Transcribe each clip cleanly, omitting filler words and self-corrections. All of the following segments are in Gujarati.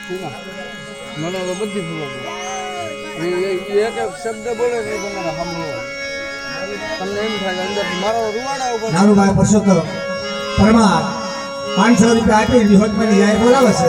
મને તો બધી ભૂલો એક એક શબ્દ બોલે ને તમારે સાંભળો તમને એમ થાય અંદર મારો રૂવાડા ઉપર નાનુભાઈ પરસોત્તમ પરમાર 500 રૂપિયા આપી વિહોતમાં જાય બોલાવે છે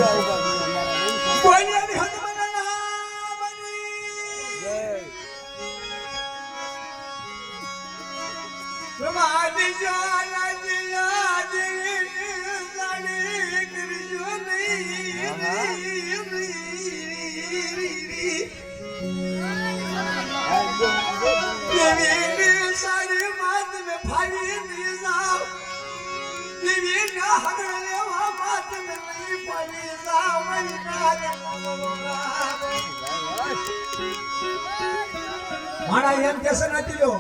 મારા એમ કેસે નથી લો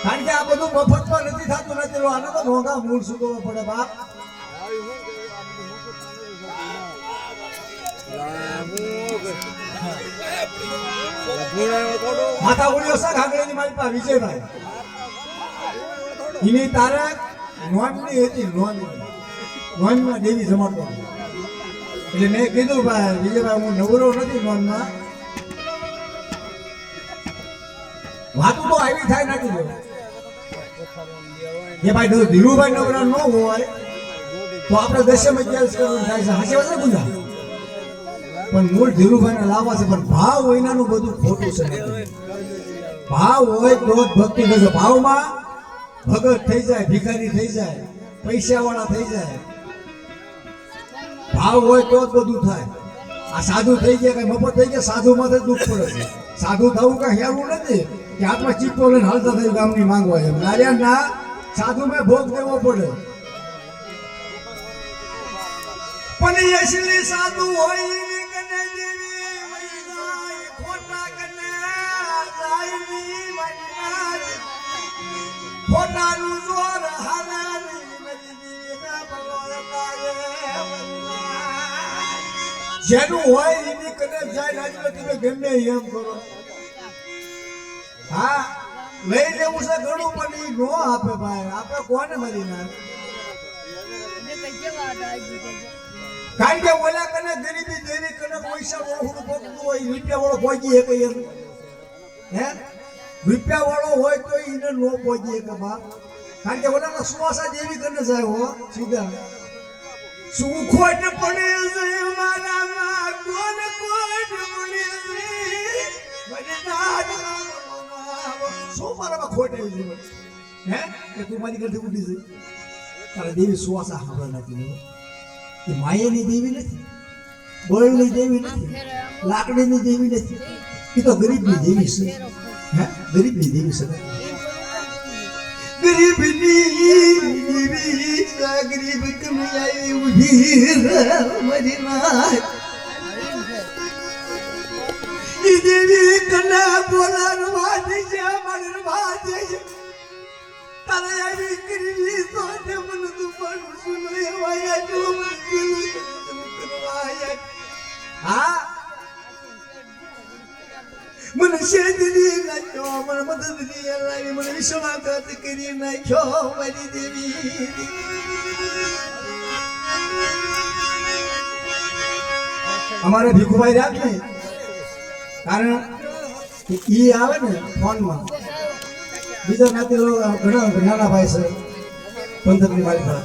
કારણ કે આ બધું મફતમાં નથી થતું નથી લો આને તો મોંઘા મૂળ સુધરવો પડે બાપ માતા બોલ્યો છે ઘાગડીની મારી પાસે વિજયભાઈ એની તારક નોનની હતી નોનમાં દેવી જમાડતો એટલે મેં કીધું ભાઈ વિજયભાઈ હું નવરો નથી નોનમાં વાતું તો આવી થાય નાખી દો એ ભાઈ ધીરુભાઈ નવરા ન હોય તો આપણે 10 અગિયાર કરવાનું થાય છે હાચી વાત ગુંજા પણ મૂળ ધીરુભાઈને લાવવા છે પણ ભાવ વિનાનું બધું ખોટું છે ભાવ હોય તો જ ભક્તિ થશે ભાવમાં ભગત થઈ જાય ભિખારી થઈ જાય પૈસાવાળા થઈ જાય ભાવ હોય તો જ બધું થાય આ સાધુ થઈ ગયા કઈ મફત થઈ ગયા સાધુમાં જ દુઃખ પડે છે સાધુ થવું કઈ હેરું નથી કે આત્મા ચીપો લઈને હાલતા થઈ ગામની માંગવા છે નારિયા ના સાધુ મેં ભોગ દેવો પડે પણ યશલી સાધુ હોય પોતાનું જોર જેનું હોય એની કને જાય રાજ્ય તમે ગમે એમ કરો હા લઈ લેવું છે ઘણું પણ એ નો આપે ભાઈ આપે કોને મરી ના કારણ કે ઓલા કને ગરીબી દેવી કને પૈસા ઓહું પકડું હોય રૂપિયા વાળો પહોંચી શકે એમ હે રૂપિયા વાળો હોય તો એને નો પહોંચી શકે બાપ કારણ કે ઓલા સુવાસા દેવી કને જાય હો સીધા શું ખોટ પડે છે મારામાં કોણ ખોટ પડે છે શું મારામાં ખોટ આવી છે હે કે તું મારી ઘરથી ઉઠી જઈ તારા દેવી સુવાસા સાંભળ નથી એ માયાની દેવી નથી બળની દેવી નથી લાકડીની દેવી નથી એ તો ગરીબની દેવી છે હે ગરીબની દેવી છે ગરીબની દેવી ગરીબ કમાઈ ઉભી મરી ના ઈ દેવી કના બોલારવા દે છે મરવા દે છે તારે આવી કરી તો તે મન તું પણ સુનો એવાયા જો મન હા મને શેદરી નાખ્યો મને મદદની લાવી મને વિશ્વાસઘાત કરી નાખ્યો મારી દેવી અમારે ભીખુભાઈ રાખ ને કારણ કે ઈ આવે ને ફોનમાં બીજા નાતે ઘણા નાના ભાઈ છે પંથકની માલિકા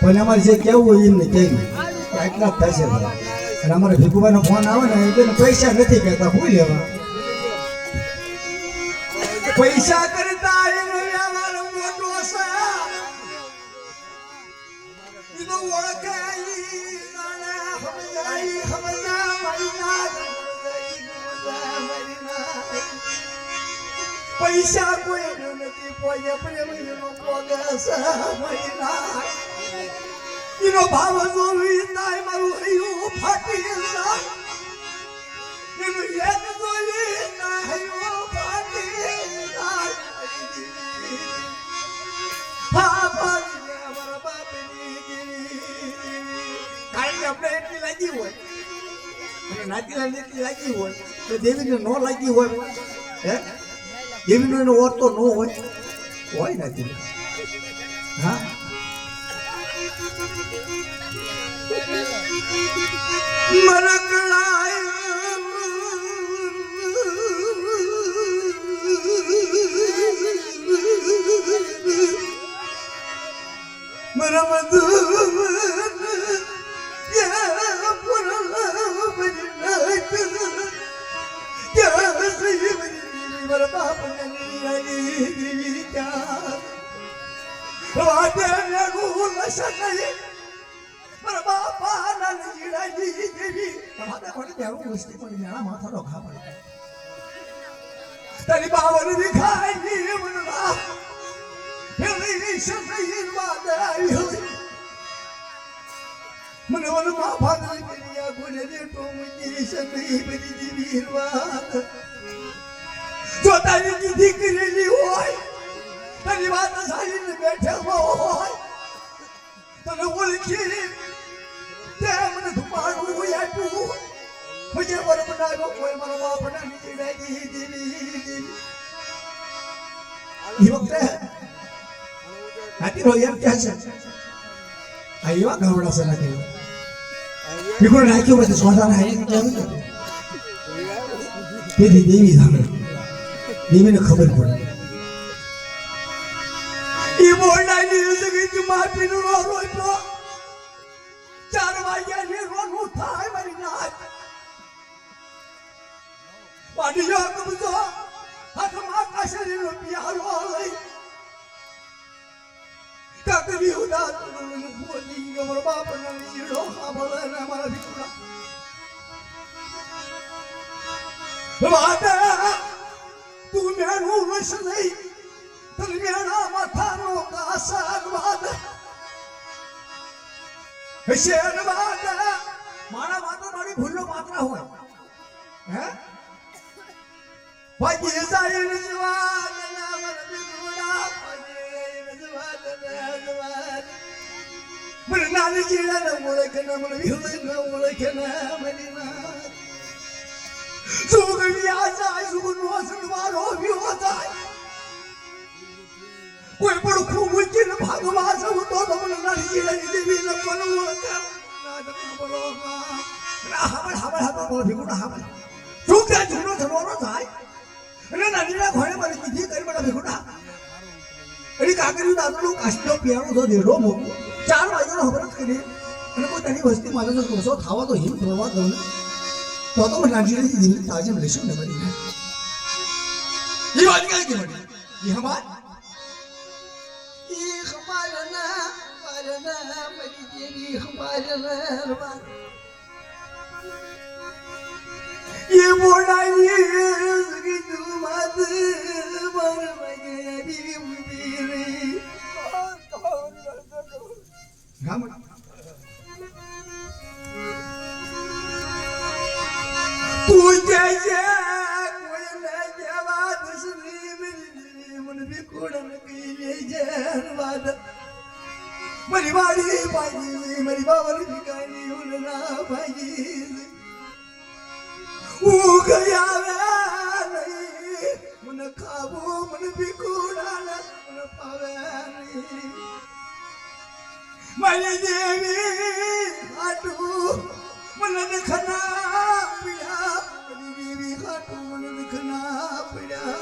પણ અમારે જે કેવું હોય એમને કહીને આટલા જ થશે અને અમારે ભીખુભાઈનો ફોન આવે ને એને પૈસા નથી કહેતા ભૂલ લેવા પૈસા કરતા એનો વ્યવહાર મોટો છે એનો ઓળખાઈ પૈસા કોઈ નથી પોજે પ્રેમ એનો પોગે છે એનો ભાવ જોઈ તાય મારું હૈયું ફાટી જાય એનું એક જોઈ ના હૈયું ફાટી જાય હા પાડી અમારા બાપની કારણ કે આપણે એટલી લાગી હોય અને નાતીલાલ એટલી લાગી હોય તો દેવીને ન લાગી હોય હે દેવીનો એનો ઓર તો ન હોય નથી હા મરકળાય મરા મધુ યા પુરા બજનાત યા સહી બજની મરા બાપ નની આલી જા વાતે ને ગુલ સકઈ મરા બાપા નની જીડાજી દેવી તમારે કોની બેરું મુસ્તી પડી નાના માથાનો ઘા પડી તારી બાવર દિખાઈ મનરા હેલી સહી વાદા મને મને મા ભાગલી કરિયા ગુને દે તો મુજી સહી બની દીવી વાત જો તારી દીકરી હોય તારી વાત સાંભળીને બેઠો હોય તને ઓળખી તે મને ધુમાડું આપ્યું મુજે વર બનાવ્યો કોઈ મારા બાપના નીચે ડાગી દેવી એ વખતે હાથી એમ કહે છે આ એવા ગાવડા છે નાખી બીકોડ નાખ્યો પછી સોનાના હાઈ કેમ તેથી દેવી સામે દેવીને ખબર પડે એ બોલાની જગત માટીનો રોટલો 4 વાગ્યા ને રોનું થાય મારી નાચ પાડીયો કબજો હાથમાં કાશરીનો પિયાલો લઈ કાકરી ઉડા બોલી ગમર બાપના નીડો સાંભળે મારા દીકરા વાડા તું મેણું રસ નહીં તને મેણા માથાનો કાસાર વાદા શેર વાદા મારા માતા મારી ભૂલો માત્ર હોય હે ભાઈ જાય રજવાદ ના મારા દીકરા ભાઈ રજવાદ મને નાની જીડા ને ઓળખના મને વિહળે ન ઓળખના મદીના સુખ વ્યા જાય સુખ નો સનવારો વ્યો જાય કોઈ પણ ખૂબ ઉચ્ચને ભાગવા સૌ તો તમને નાની જીડા ની દેવી ને પણ ઓળખા નાદક બોલો હાબળ ભીગુડા હાબળ સુખ ત્યાં જૂનો થવાનો થાય અને નાનીના ઘોડે મારી કીધી કરી મને ભીગુડા એની કાકરી દાદલો કાશનો પિયાનો તો દેડો મોકો 4 વાગ્યાનો હબરત કરી અને કોઈ તેની વસ્તી મારે તો કોસો ખાવા તો હિમ પ્રવા દઉં તો મને નાનજીની દિલ તાજે લેશું ને મારી એ વાત કઈ કે મળી એ હમાર મરી જેવી હમારના ये बोलाइए कि तुम मत मर मगेरी मुबीरे गाम तू जैसे कोई न जवा दुश्मनी मेरी मन भी कोड़न की ले जरवाद मेरी बाड़ी भाई मेरी बावरी बिकानी उलना भाई ગયા નહીં મને ખાવું મને ભીખુડા મને પાવે નહીં મારી દેવી હાટું મને દખના પીડા મારી દેવી હાટું મને દખના પીડા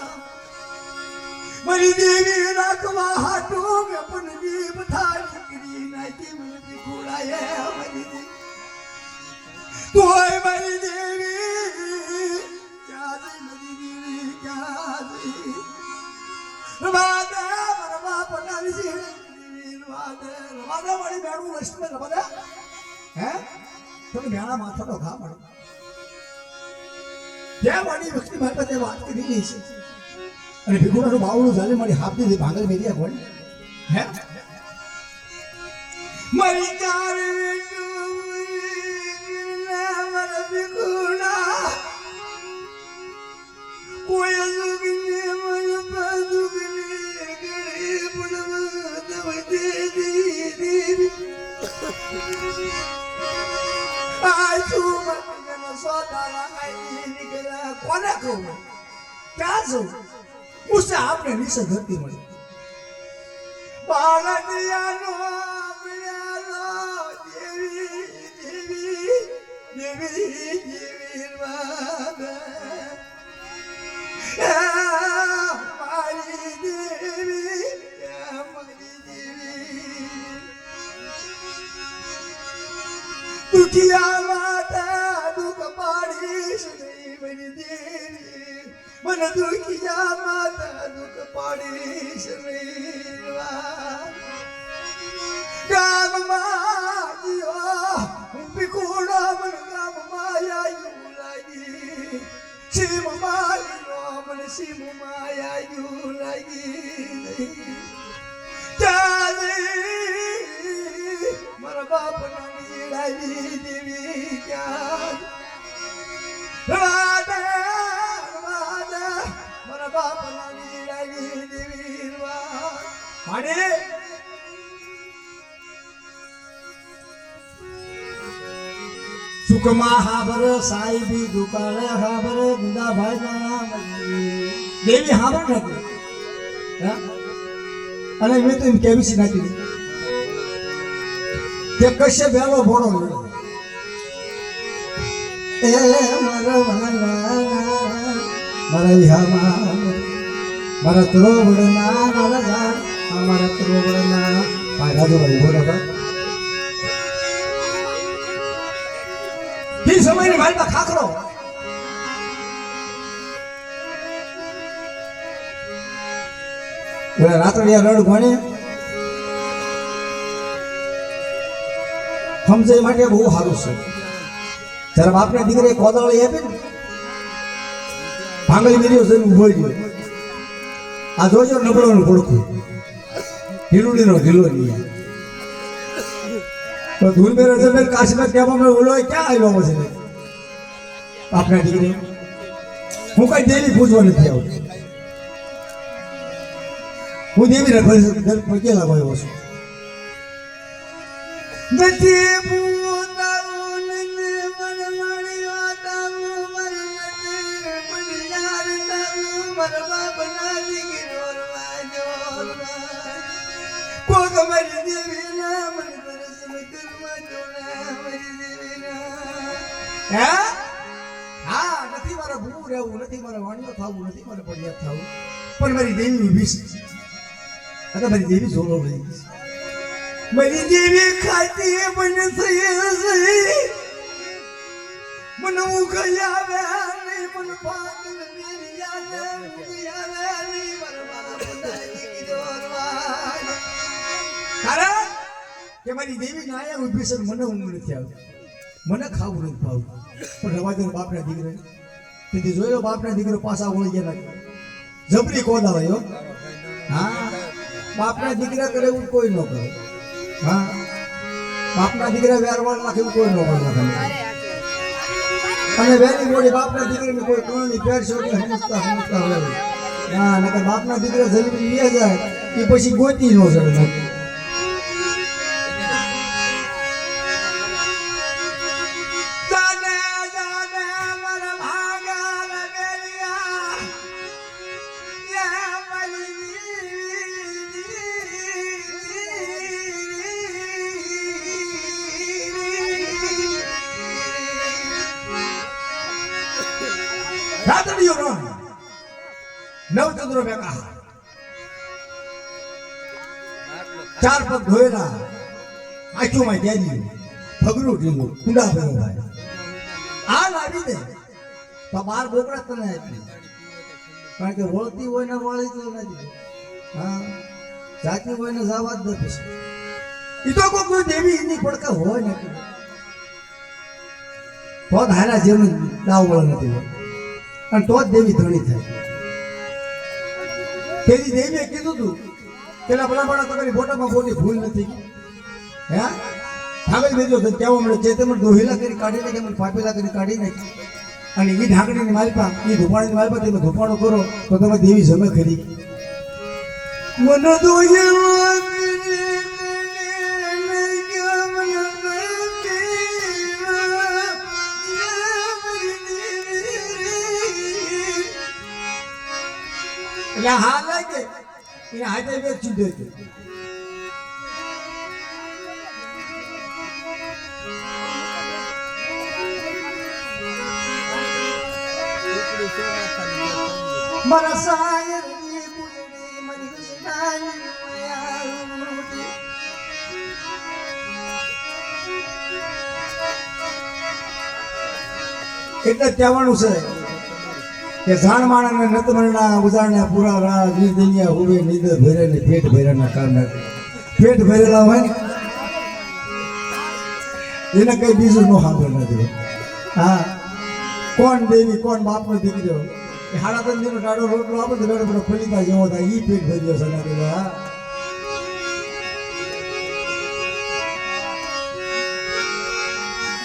મારી દેવી રાખવા હાટું મેં પણ જીવ થાય કરી નાખી મને ભીખુડાએ મારી દેવી તોય મારી દેવી માથાનો ઘા મળે ત્યાં મારી વ્યક્તિ મારી પાસે વાત કરી ગઈ છે અને ભીખુડાનું બાવળું ચાલે મારી હાફ દીધી ભાંગલ મેરિયા કોણ હે મારી ચાર મારા ભીખુડા કોઈ અજુગને મન પાદુગને ગળે પડવા દવતે દેવી આજુ મને સોતાના આઈ નીકળ્યા કોને કહું ક્યાં છું ઉસે આપણે નીચે ધરતી મળી બાળકિયાનો દેવી દેવી દેવી મારી દેવી દુખિયા માતા દુઃખ પાડીશ નહીં મારી દેવી મન દુખિયા માતા દુઃખ પાડીશ નહીં ગામમાં જીઓ પીકુડા મન ગામમાં આયુ લાગી શિવ મારી મન શિવ માયા લાગી ચાલે મારા બાપ નાની દેવી ક્યાં મારા બાપ નાની દેવી માડે સુખમાં હાબર સાહેબી દુકાળે હાબર ગુંદાભાઈ ના દેવી હાબર નથી અને મેં તો એમ કેવી છે નાખી કે કશે બેલો ભોળો એ મારા મારા ત્રોવડના મારા મારા ત્રોવડના પાડા જો ઉભો રહો ઈ સમયની માલમાં ખાખરો ઓલા રાતડિયા રડ ભણે સમજે માટે બહુ સારું છે જ્યારે બાપને દીકરે કોદાળી આપી ને ભાંગલી મેરીઓ જઈને ઉભો ગયો આ જોજો નબળોનું પડખું ઢીલુડીનો ઢીલો નહીં તો ધૂલ મેરે જમે કાશીમાં કહેવામાં ઓલો ક્યાં આવ્યો છે બાપના દીકરે હું કઈ દેવી પૂછવા નથી આવતો હું દેવીને ઘર પગે લાગો છું નથી પૂતાવું નથી મન મળ્યો તાવું મન નથી મન યાર તાવું મન બાપ ના દીકરો કોક મારી દેવી ના મન દર્શન કરવા જોના મારી દેવી ના હા નથી મારે ભૂ રહેવું નથી મારે વાણીઓ થવું નથી મારે પડિયાત થવું પણ મારી દેવી ઊભી છે અને મારી દેવી જોડો રહી છે મારી દેવી ખાતી મને થઈ મને ઉગઈ આવે નહીં મને પાગલ મેરી આવે ઉગઈ આવે નહીં મારા બધાની કિદોરવા કારણ કે મારી દેવી ના આયા ઊભી છે મને ઊંઘ નથી આવતી મને ખાવું નથી ભાવતું પણ રવા દે બાપના દીકરે તેથી જોઈ લો બાપના દીકરો પાછા વળી ગયા જબરી કોદા હોય હા બાપના દીકરા કરે એવું કોઈ ન કરે હા બાપના દીકરા વેરવાળ નાખે એવું કોઈ ન કરે અને વેરી બોડી બાપના દીકરાને કોઈ કોણની પેરશો કે સમજતા હોય હા નકર બાપના દીકરા જલ્દી લઈ જાય એ પછી ગોતી ન જડે નવ ચંદ્રો ભેગા ચાર પગ ધોયેલા આંખોમાં ગેરી ફગરું ઢીલું કુંડા ભેગો ભાઈ આ લાવી દે તો બાર બોકડા તને આપી કારણ કે વળતી હોય ને વાળી તો નથી હા જાતી હોય ને જવા જ નથી એ તો કોઈ દેવી એની પડકા હોય નથી તો જ હારા જેવું દાવ વળ નથી અને તો જ દેવી ધણી થાય તેની દેવીએ કીધું તું પેલા ભલા તમારી ફોટામાં ખોટી ભૂલ નથી હે ભાગલ બેજો કેવા મળે છે તેમ દોહિલા કરી કાઢી નાખે મને પાપેલા કરી કાઢી નાખી અને એ ઢાંકણીની માલપા એ ધોપાણીની માલપા તમે ધોપાણો કરો તો તમે દેવી જમે ખરી મન દોહિલા એટલે હા લાગે એને હાથે વેચી દે મારા સાયરની બુજડી મારી હસડાની માયાળુડી. એટલે કહેવાનું છે કે જાણ માણસને નતમણના ઉજાણના પૂરા રા દુનિયા હોવે નીંદર ભરે ને પેટ ભર્યાના કારણે પેટ ભરેલા હોય ને એને કઈ બીજું નો સાંભળ નથી. હા, કોણ દેવી કોણ બાપનો દીકરો એ હાડા તંદીનો ટાઢો રોટલો આપે તો બેડો બેડો ફલિતા જેવો થાય ઈ પેટ ભર્યો છે નથી. હા,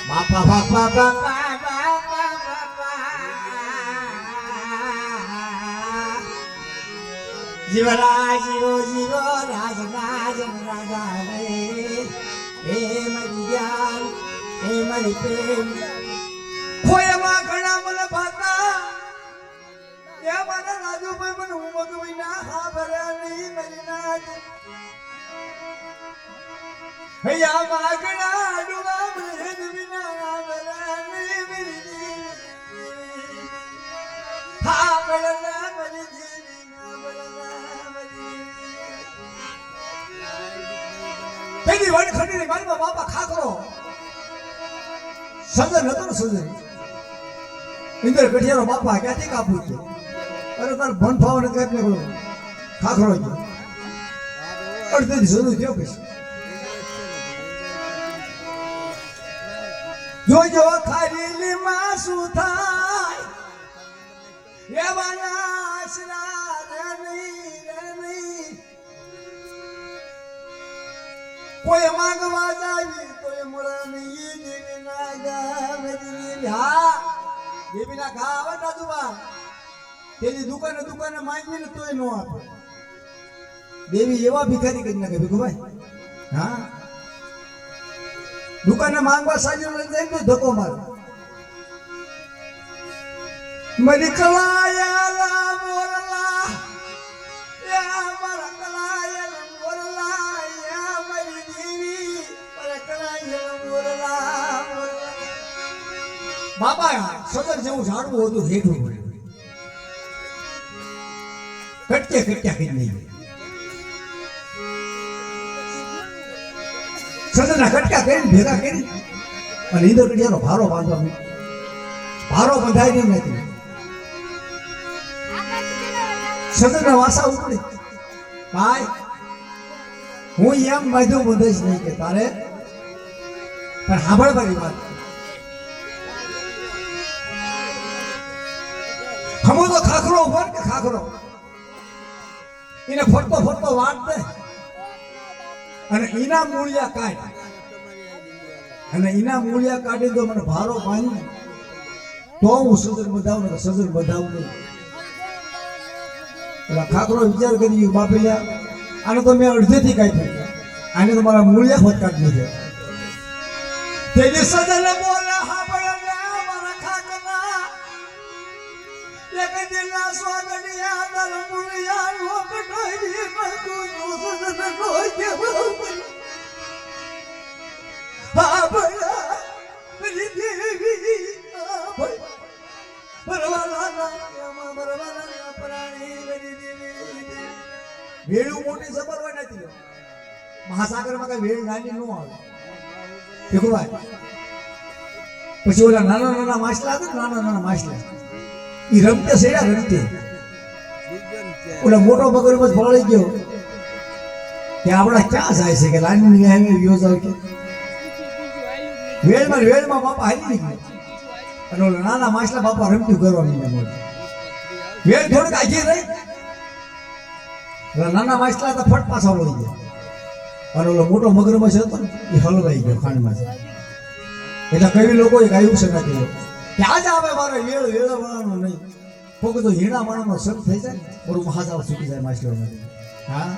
બાપા બાપા બાપા જીવરા જીવો જીવો રાજ રાજ રાજા રે હે મારી જાન હે મારી પ્રેમ ખોયામાં ઘણા મને ભાતા એ મારા રાજુભાઈ મને હું મગવી ના હા ભર્યા નહીં મારી નાજ હૈયા માગણા ડુગા મને વિના હા ભર્યા નહીં મારી હા ભર્યા મારી પેલી વનખંડીની મારીમાં બાપા ખાખરો સજન હતો ને સજન ઇન્દર કઠિયાનો બાપા ક્યાંથી કાપું છે અરે તાર ભન ફાવને કાપને બોલો ખાખરો છે અડધેથી શરૂ થયો પછી જોજો ખારીલી માં શું થાય એવાના આશરા રણી કોઈ માંગવા જાવી કોઈ મળે નહીં દેવીના ગાવ હા દેવીના ગાવ દાદુબા તેની દુકાને માંગીને તોય નો આપે. દેવી એવા ભિખારી કરી નાખે ભીખુભાઈ. હા, દુકાને માંગવા સાજી લઈ જાય તો ધક્કો મારે મરી કલાયા મોરલા યા મારા કલાયા મોરલા યા મારી દેવી મારા કલાયા મોરલા બાબા સદર જેવું ઝાડવું હતું હેઠું પડ્યું કટકે કરી નહીં સદરના કટકા કરીને ભેગા કરી અને ઈંદર કડિયાનો ભારો બાંધવાનો ભારો બંધાય ને નથી સદરના વાસા ઉપડી ભાઈ હું એમ બાંધ્યું બંધાઈશ નહીં કે તારે પણ સાંભળ મારી વાત હમો તો ખાખરો ઉભો કે ખાખરો એને ફરતો વાટ દે અને એના મૂળિયા કાઢ અને એના મૂળિયા કાઢી દો મને ભારો બાંધી તો હું સજન બધાવું ને સજન બધાવું નહીં. એટલે ખાખરો વિચાર કરી બાપેલા આને તો મેં અડધેથી કાઢી આને તો મારા મૂળિયા ખોટ કાઢી છે તેની સજન બોલે હા મારા ખાખરા એક દિલના સ્વાગડિયા દર મૂળિયા લોક ઢોઈ બધું સજન ઢોઈ કે હા ભલા મારી દેવી વેળું મોટી જબર હોય નથી મહાસાગરમાં કઈ વેળ નાની નો આવે દેખોભાઈ. પછી ઓલા નાના માછલા હતા નાના માછલા ઈ રમતે સેડા રમતે ઓલા મોટો મગરમચ્છ ફળી ગયો કે આપડા ક્યાં જાય છે કે લાની એમ યોજાવ કે વેળમાં બાપા હારી નીકળ્યા અને ઓલા નાના માછલા બાપા રમતું કરવા મીને મોટું વેળ થોડીક આખી રહી નાના માછલા તો ફટ પાછા વળી ગયા અને ઓલો મોટો મગરમચ્છ હતો ને એ હલવાઈ ગયો ખાંડમાં. એટલે કઈ લોકો ગાયું છે નથી કે આજ આવે મારે વેળ વળવાનો નહીં કોક તો હીણા માણસનો સર થઈ જાય ને બરું મહાજાળ છૂટી જાય માછલીઓ. હા,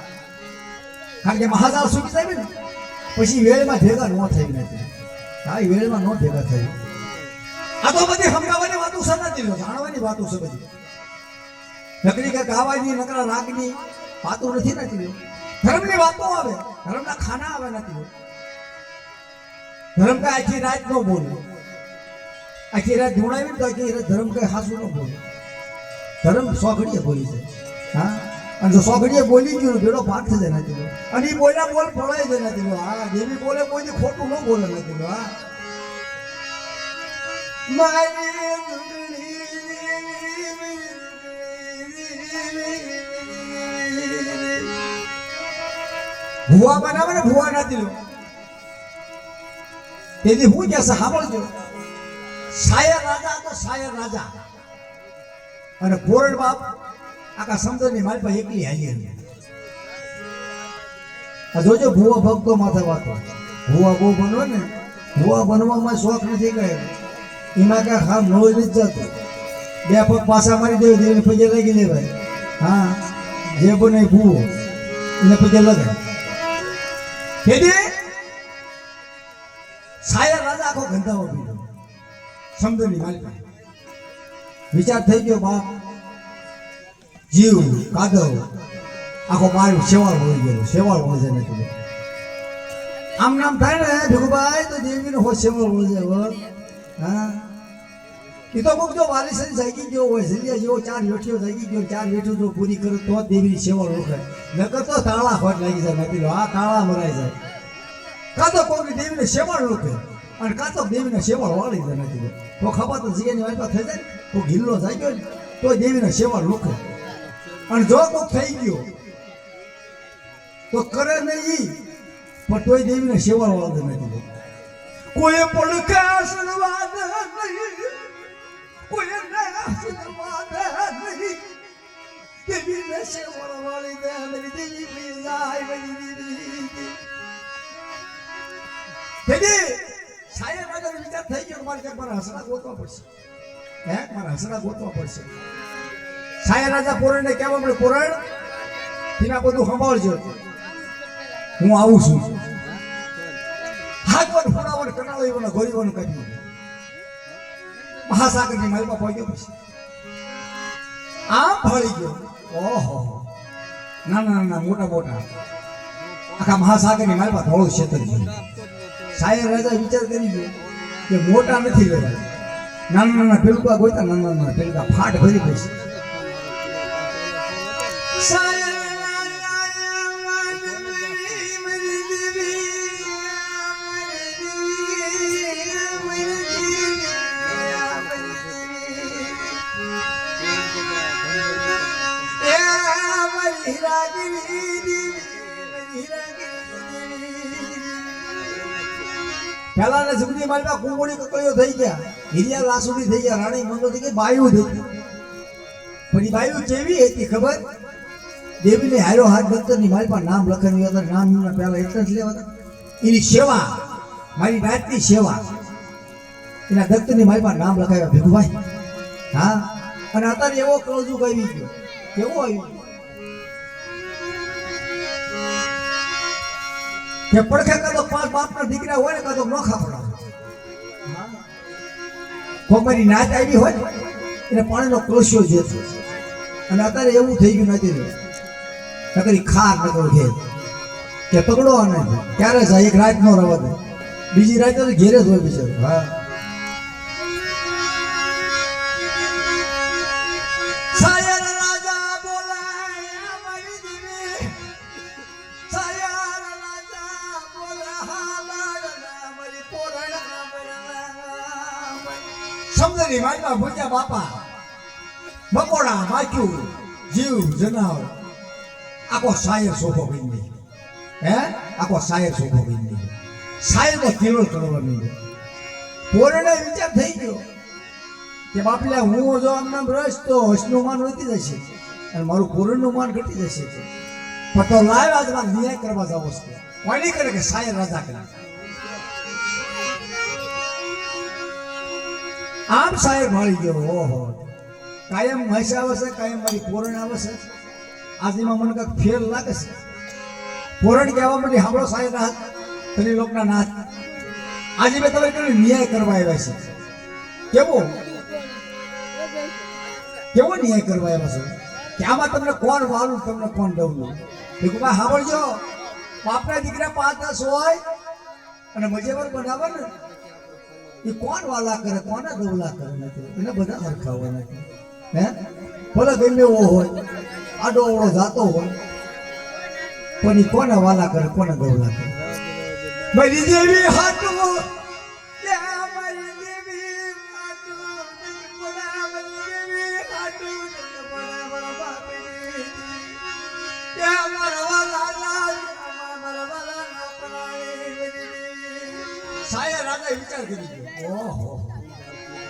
કારણ કે મહાજાળ છૂટી જાય ને પછી વેળમાં ભેગા ન થઈ નથી. હા, એ વેળમાં ન ભેગા થઈ. આ તો બધી સમજાવવાની વાતો છે નથી જાણવાની વાતો છે બધી નકરી કે ગાવાની નકરા રાગની વાતો નથી નથી. ધર્મની વાતો આવે ધર્મના ખાના આવે નથી. ધર્મ કઈ આખી રાત ન બોલે આખી રાત ધૂણાવી તો આખી રાત ધર્મ કઈ હાસું ન બોલે ધર્મ સોગડીએ બોલી છે હા અને જો સોગડીએ બોલી ગયું બેડો પાઠ થઈ જાય નથી અને એ બોલ્યા બોલ ફળાઈ જાય નથી હા દેવી બોલે કોઈ ખોટું ન બોલે નથી હા ભુવા બનાવે ને ભુવા નથી લો તેથી હું કે સાંભળજો શાયર રાજા તો શાયર રાજા અને પોરણ બાપ આખા સમુદ્રની મારી પાસે એકલી હાલી આ જોજો ભુવા ભક્તો માથે વાતો ભુવા બહુ બનવો ને ભુવા બનવામાં શોખ નથી ગયો એમાં કાંઈ ખામ નોજ નથી જતું બે પગ પાછા મારી દેવી દેવીને પગે લાગી લેવાય હા જે બને ભૂવો એને પગે લગાય તેથી શાયર રાજા આખો ગંધાવો પીધો સમુદ્રની મારી પાસે વિચાર થઈ ગયો બાપ જીવ કાદવ આખો મારું સેવાળ હોઈ ગયો સેવાળ હોય છે નથી આમ નામ થાય ને ભીખુભાઈ તો દેવીનો હોય સેવાળ હોય છે હા એ તો કોક જો વાલીસરી જાગી ગયો હોય જલિયા જેવો ચાર વેઠીઓ જાગી ગયો ચાર વેઠીઓ જો પૂરી કરે તો દેવીની સેવાળ ઓળખાય નકર તો તાળા ફટ લાગી જાય નથી આ તાળા મરાઈ જાય કાં તો કોઈની દેવીને સેવાળ ઓળખે અને કાં તો દેવીને સેવાળ વાળી જાય નથી તો ખબર તો જગ્યાની વાયપા થઈ જાય તો ગિલ્લો જાગ્યો ને તો દેવીને સેવાળ ઓળખે અને જો કોક થઈ ગયો તો કરે નહીં પણ તોય દેવીને સેવાળ વાળે નથી કોઈ પણ કાસણવાદ નહીં કોઈ નાસણવાદ નહીં દેવીને સેવાળ વાળી દે મારી દેવી જાય મારી દેવી તેથી શાયર રાજાનો વિચાર થઈ ગયો મારે ક્યાંક મારા હસડા ગોતવા પડશે હે મારા હસડા ગોતવા પડશે શાયર રાજા પોરણને કહેવા મળે પોરણ તેના બધું સંભાળજો હું આવું છું હાથવન ફોડાવન કનાળો એવોને ગોરીવન કાઢ્યું મહાસાગરની માલમાં પહોંચ્યો પછી આમ ફળી ગયો ઓહો નાના નાના મોટા મોટા આખા મહાસાગરની માલમાં થોડું ક્ષેત્ર છે શાયર રાજા વિચાર કરી ગયો કે મોટા નથી લેવા નાના નાના પેલુકા ગોતા નાના નાના પેલુકા ફાટ ભરી બેસી પેલા જુગની મારી કુંવળી કકળીઓ થઈ ગયા હિરિયા લાસુડી થઈ ગયા રાણી મંગો થઈ ગઈ બાયુ થઈ ગઈ પણ બાયુ કેવી હતી ખબર દેવીને હારો હાથ ભક્તની મારી પાસે નામ લખાવ્યું હતું નામ પહેલા એટલે જ લેવા એની સેવા મારી રાતની સેવા એના દત્તની મારી પાસે નામ લખાવ્યા ભીખુભાઈ હા અને અત્યારે એવો કળજુક આવી ગયો કેવો આવ્યો કે પડખે કાં તો પાંચ બાપના દીકરા હોય ને કાં તો નોખા પડાવે કોમરી નાચ આવી હોય એને પાણીનો ક્રોશિયો જે છે અને અત્યારે એવું થઈ ગયું નથી નકરી ખાર નકરો ઘેર કે પકડો આને ક્યારે જાય એક રાત નો રવા દે બીજી રાત તો ઘેરે જ હોય બિચારો હા સમજની માલમાં ભૂજ્યા બાપા મકોડા માખ્યું જીવ જનાવર આખો શાયર સોફો ગઈ નહીં હે આખો શાયર સોફો ગઈ નહીં શાયર તો કિલો કરવા નહીં પોરણે વિચાર થઈ ગયો કે બાપલા હું જો આમ નામ રસ તો હસનું માન વધી જશે અને મારું પોરણનું માન ઘટી જશે પણ તો લાવ આજ મારે ન્યાય કરવા જાવ છે કોઈ નહીં કરે કે શાયર રાજા કરે આમ શાયર ભાળી ગયો ઓહો કાયમ મહેશ આવે છે કાયમ મારી પોરણ આવે છે આજમાં મને કાંઈક ફેર લાગે છે પોરણ કહેવા માટે સાંભળો શાયર રાહત તને લોકના નાથ આજે મેં તમે કેવો ન્યાય કરવા આવ્યા છે કેવો ન્યાય કરવા આવ્યા છે કે આમાં તમને કોણ વાળું તમને કોણ ડવલું ભીખુભાઈ સાંભળજો બાપના દીકરા 5-10 હોય અને મજેવર બનાવે ને એ કોણ વાલા કરે કોના દવલા કરે નથી એને બધા હરખાવા નથી હે ભલે ગમે એવો હોય આડો અવળો જાતો હોય પણ ઈ કોને વાલા કરે કોને ગૌલા કરે મારી દેવી હાટુ ત્યાં મારી દેવી હાટુ જગપડા મારી દેવી હાટુ જગપડા મારા બાપની ત્યાં મારા વાલા મારા વાલા ના પરાણે સાયા રાજા વિચાર કરી ગયો ઓહો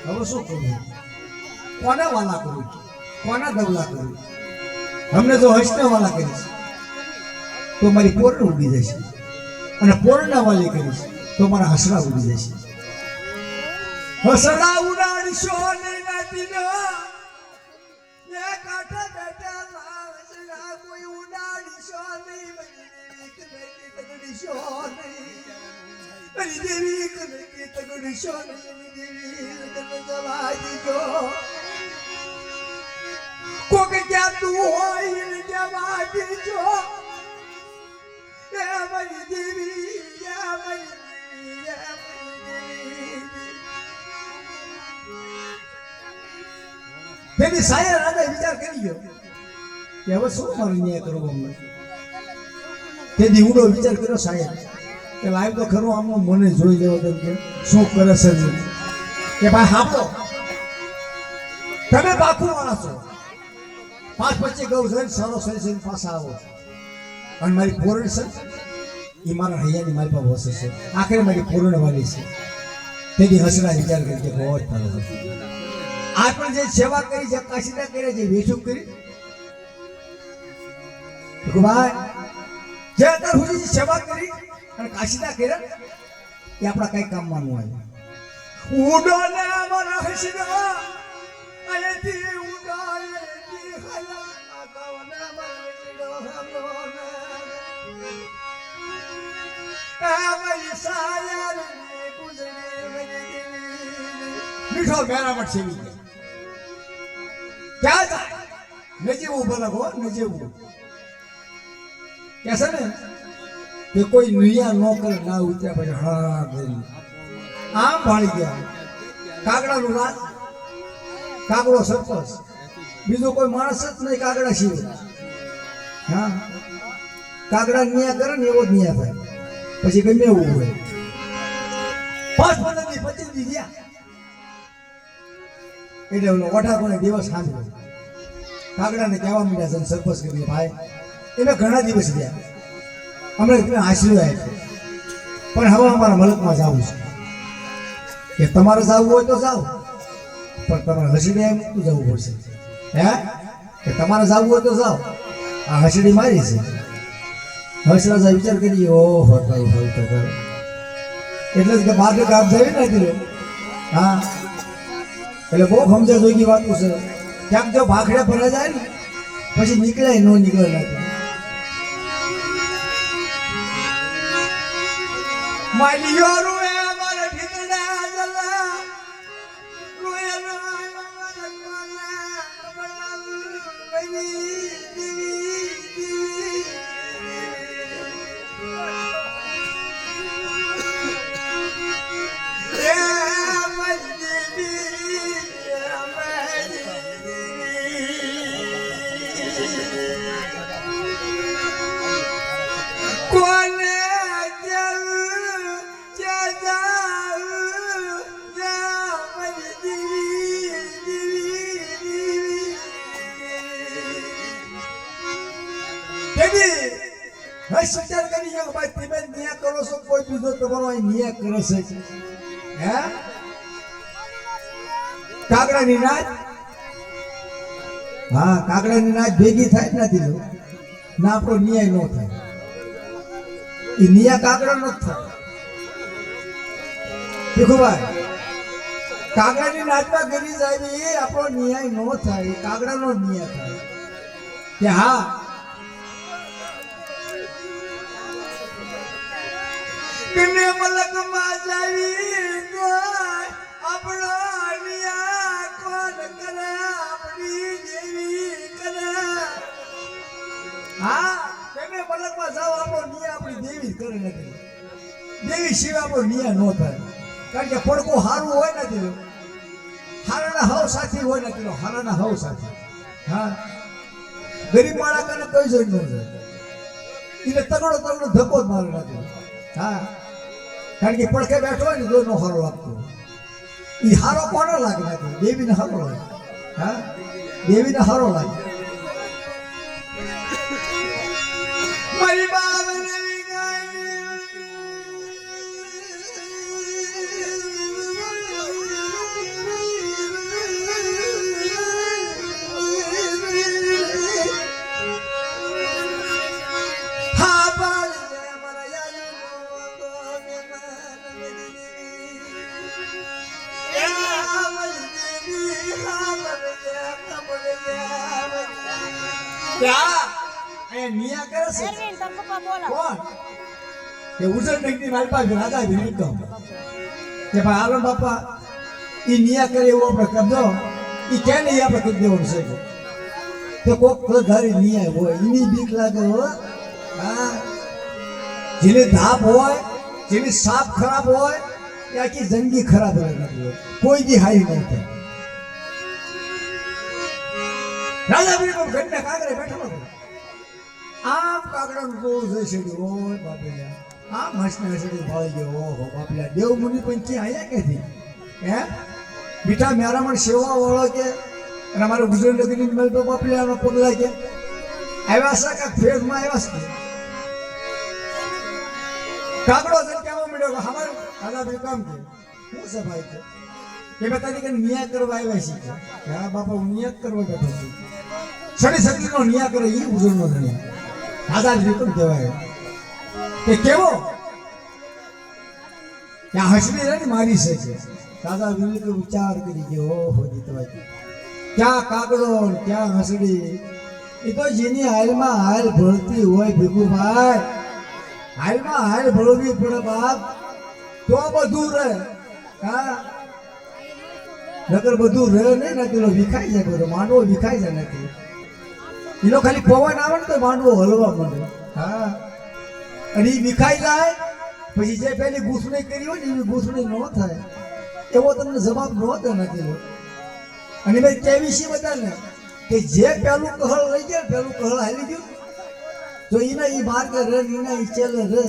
હવે શું કરું કોને વાલા કરું કોના દવલા કરું અમને જો હસને વાલા કરીશ તો મારી પોરણ ઉડી જશે અને પોરના વાલી કરીશ તો મારા હસડા ઉડી જશે હસડા ઉડાડશો ને નાતીનો એ કાઠા બેઠા હસડા કોઈ ઉડાડશો નહીં તગડીશો નહીં મારી દેવી કનકી તગડીશો નહીં દેવી તને જવા દીજો કોક ક્યાં તું હોય ને જવા દીજો મારી દેવી તેની સાયા રાજા વિચાર કરી ગયો કે હવે શું મારું ન્યાય કરવો અમને તેથી ઊંડો વિચાર કર્યો સાહેબ કે લાઈવ તો ખરો આમનો મને જોઈ લેવો તેમ કે શું કરે છે કે ભાઈ હાંભળો તમે બાકુ માણસ છો 5-25 ગૌ જઈને સારો સરી પાછા આવો અને મારી પોરણ છે એ મારા હૈયાની મારી પાસે વસે છે આખરે મારી પોરણ વાળી છે તેથી હસડા વિચાર કરી કે બહુ જ તારો આ પણ જે સેવા કરી છે કાશીદા કરે છે વેચું કરી ભાઈ જે અત્યાર સુધી સેવા કરી અને કાશીદા કર્યા એ આપણા કઈ કામમાં ન આવે ઉડો ને મારા હસડા અહીંથી ઉડો અહીંથી હલા આગાવના મારા હસડો હમલો મીઠો મેરામટ સેવી ક્યાં જાય નજીવું બોલો નજીવું કે છે ને કે કોઈ નિયા ન કરે ના ઉતર્યા પછી હા ગઈ આમ ભાળી ગયા કાગડાનું રાજ કાગડો સરપંચ બીજો કોઈ માણસ જ નહીં કાગડા સિવાય હા કાગડા નિયા કરે ને એવો જ નિયા થાય પછી ગમે એવું હોય 5-15 દી 25 દી ગયા એટલે ઓલો ઓઢા કોને દિવસ સાંભળ્યો કાગડાને કહેવા માંડ્યા છે સરપંચ કરી ભાઈ એને ઘણા દિવસ ગયા અમને તમે આશરો આપ્યો પણ હવે અમારા મલકમાં જવું છે કે તમારે જવું હોય તો જાઓ પણ તમારે હસડી મૂકતું જવું પડશે હે કે તમારે જવું હોય તો જાઓ આ હસડી મારી છે હસરાજા વિચાર કરી ઓહો કરું હોય તો કરો એટલે જ કે બાર ગામ જઈ નાખી હા એટલે બહુ સમજા જોઈની વાતો છે ક્યાંક જો ભાખડે ભરા જાય ને પછી નીકળે ન નીકળે નાખે માલિયો રૂએ મારા ભીતડા જલા રૂએ રૂએ મારા કોલા બની દીવી વિચાર કરી કે ભાઈ તમે ન્યાય કરો છો કોઈ બીજો તમારો અહીં ન્યાય કરે છે હે કાગડાની નાચ હા કાગડાની નાચ ભેગી થાય જ નથી ના આપણો ન્યાય ન થાય એ ન્યાય કાગડા નો જ થાય દેખો ભાઈ કાગડાની નાચમાં ગરી જાય એ આપણો ન્યાય ન થાય કાગડાનો ન્યાય થાય કે હા કને મલક માં જાવી ગોય આપણો અનિયા કોણ કરે આપણી દેવી કરે હા કને મલક માં જાવ આપણો નિયા આપણી દેવી કરે નથી દેવી સિવાય આપણો નિયા નો થાય કારણ કે પડકો હારું હોય નથી હારાના હવ સાથી હોય નથી હારાના હવ સાથી હા ગરીબ માણસ કને કઈ જોઈ ન જાય એને તગડો ધક્કો જ મારે નાખ્યો હા કારણ કે પડખે બેઠો હોય ને તો નો હારો લાગતો એ હારો કોને લાગે નાખ્યો દેવીને હારો લાગે હા દેવીને હારો લાગે મારી બાવને નિયા કરે છે અરવિંદ તાર પપ્પા બોલા કોણ કે ઉજળ નગરી મારી પાસે રાજા ભીલી કહો કે ભાઈ આલમ બાપા ઈ નિયા કરે એવો આપણે કરજો ઈ કે નહીં આપણે કરી દેવાનું છે તો કોક ધારી નિયા હોય એની બીક લાગે હો હા જેની ધાપ હોય જેની સાપ ખરાબ હોય એ આખી જંગી ખરાબ હોય કોઈ દી હાઈ નહીં થાય રાજા ભીલી ઘરના કાગરે બેઠો હતો આમ કાગડાનું ગોળ જઈ શેડ્યું ઓય બાપેલા આમ હસને શેડ્યું ભાળી ગયો ઓહો બાપેલા દેવ મુનિ પણ ક્યાં આયા ક્યાંથી હે મીઠા મેરામણ સેવા વાળો કે અને અમારે ગુજરાત નગરની મેલ તો બાપેલા પગલા કે આવ્યા છે કે ફેરમાં આવ્યા છે કાગડો જઈને કહેવા મળ્યો કે અમારે રાજા ભાઈ કામ કે શું છે ભાઈ કે મેં તારી કે નિયા કરવા આવ્યા છે કે હા બાપા હું નિયત કરવા બેઠો છું સડી સડીનો નિયા કરે એ ઉજળનો નિયા રાજા વિક્રમ કહેવાય કે કેવો ત્યાં હસડી રે ને મારી છે રાજા વિક્રમ વિચાર કરી કે ઓહો જીતવાય ક્યાં કાગડો ક્યાં હસડી એ તો જેની હાલમાં હાલ ભળતી હોય ભીખુભાઈ હાલમાં હાલ ભળવી પડે બાપ તો બધું રહે હા નગર બધું રહે નહીં ને પેલો વિખાઈ જાય બધો માંડવો વિખાઈ જાય નથી એનો ખાલી પવન આવે ને તો માંડવો હલવા માંડે હા અને એ વિખાઈ જાય પછી જે પેલી ગૂંથણી કરી હોય ને એવી ગૂંથણી ન થાય એવો તમને જવાબ ન દે નથી અને ભાઈ કેવી છે બધા ને કે જે પેલું કહળ લઈ જાય પેલું કહળ હાલી ગયું તો એના એ માર્ગે રહે એના એ ચેલે રહે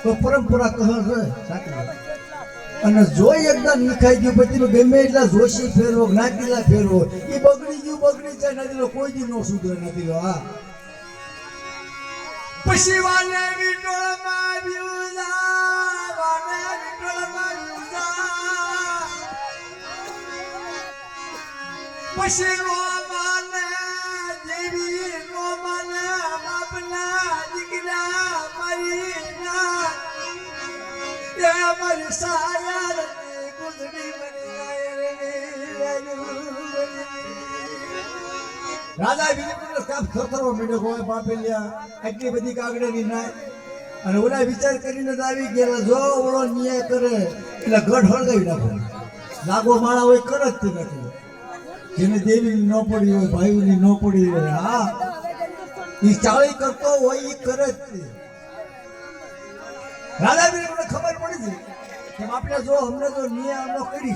તો પરંપરા કહળ રહે સાચી અને જો એકદમ નિખાઈ ગયું પછી ગમે એટલા જોશી ફેરવો નાતીલા ફેરવો એ બગડી જાય નથી કોઈ દી નો સુધરે નથી હા પછી વાને વિટોળમાં વ્યુઝા વાને વિટોળમાં વ્યુઝા પછી નો માને દેવી નો માને બાપના દીકરા મારી ના તે મારી સાયર ગુંદડી બની જાય રે રાજા વિજયપુર કાપ ખતરો મેડો હોય બાપેલિયા આટલી બધી કાગડાની નાય અને ઓલા વિચાર કરીને જ આવી ગયા જો ઓળો ન્યાય કરે એટલે ગઢ હળગાવી નાખો લાગો માળા હોય કરે જ તે નથી જેને દેવીની ન પડી હોય ભાઈની ન પડી હોય હા એ ચાળી કરતો હોય એ કરે જ તે રાજા વિજયપુરને ખબર પડી છે કે આપણે જો અમને જો ન્યાય અમનો કરી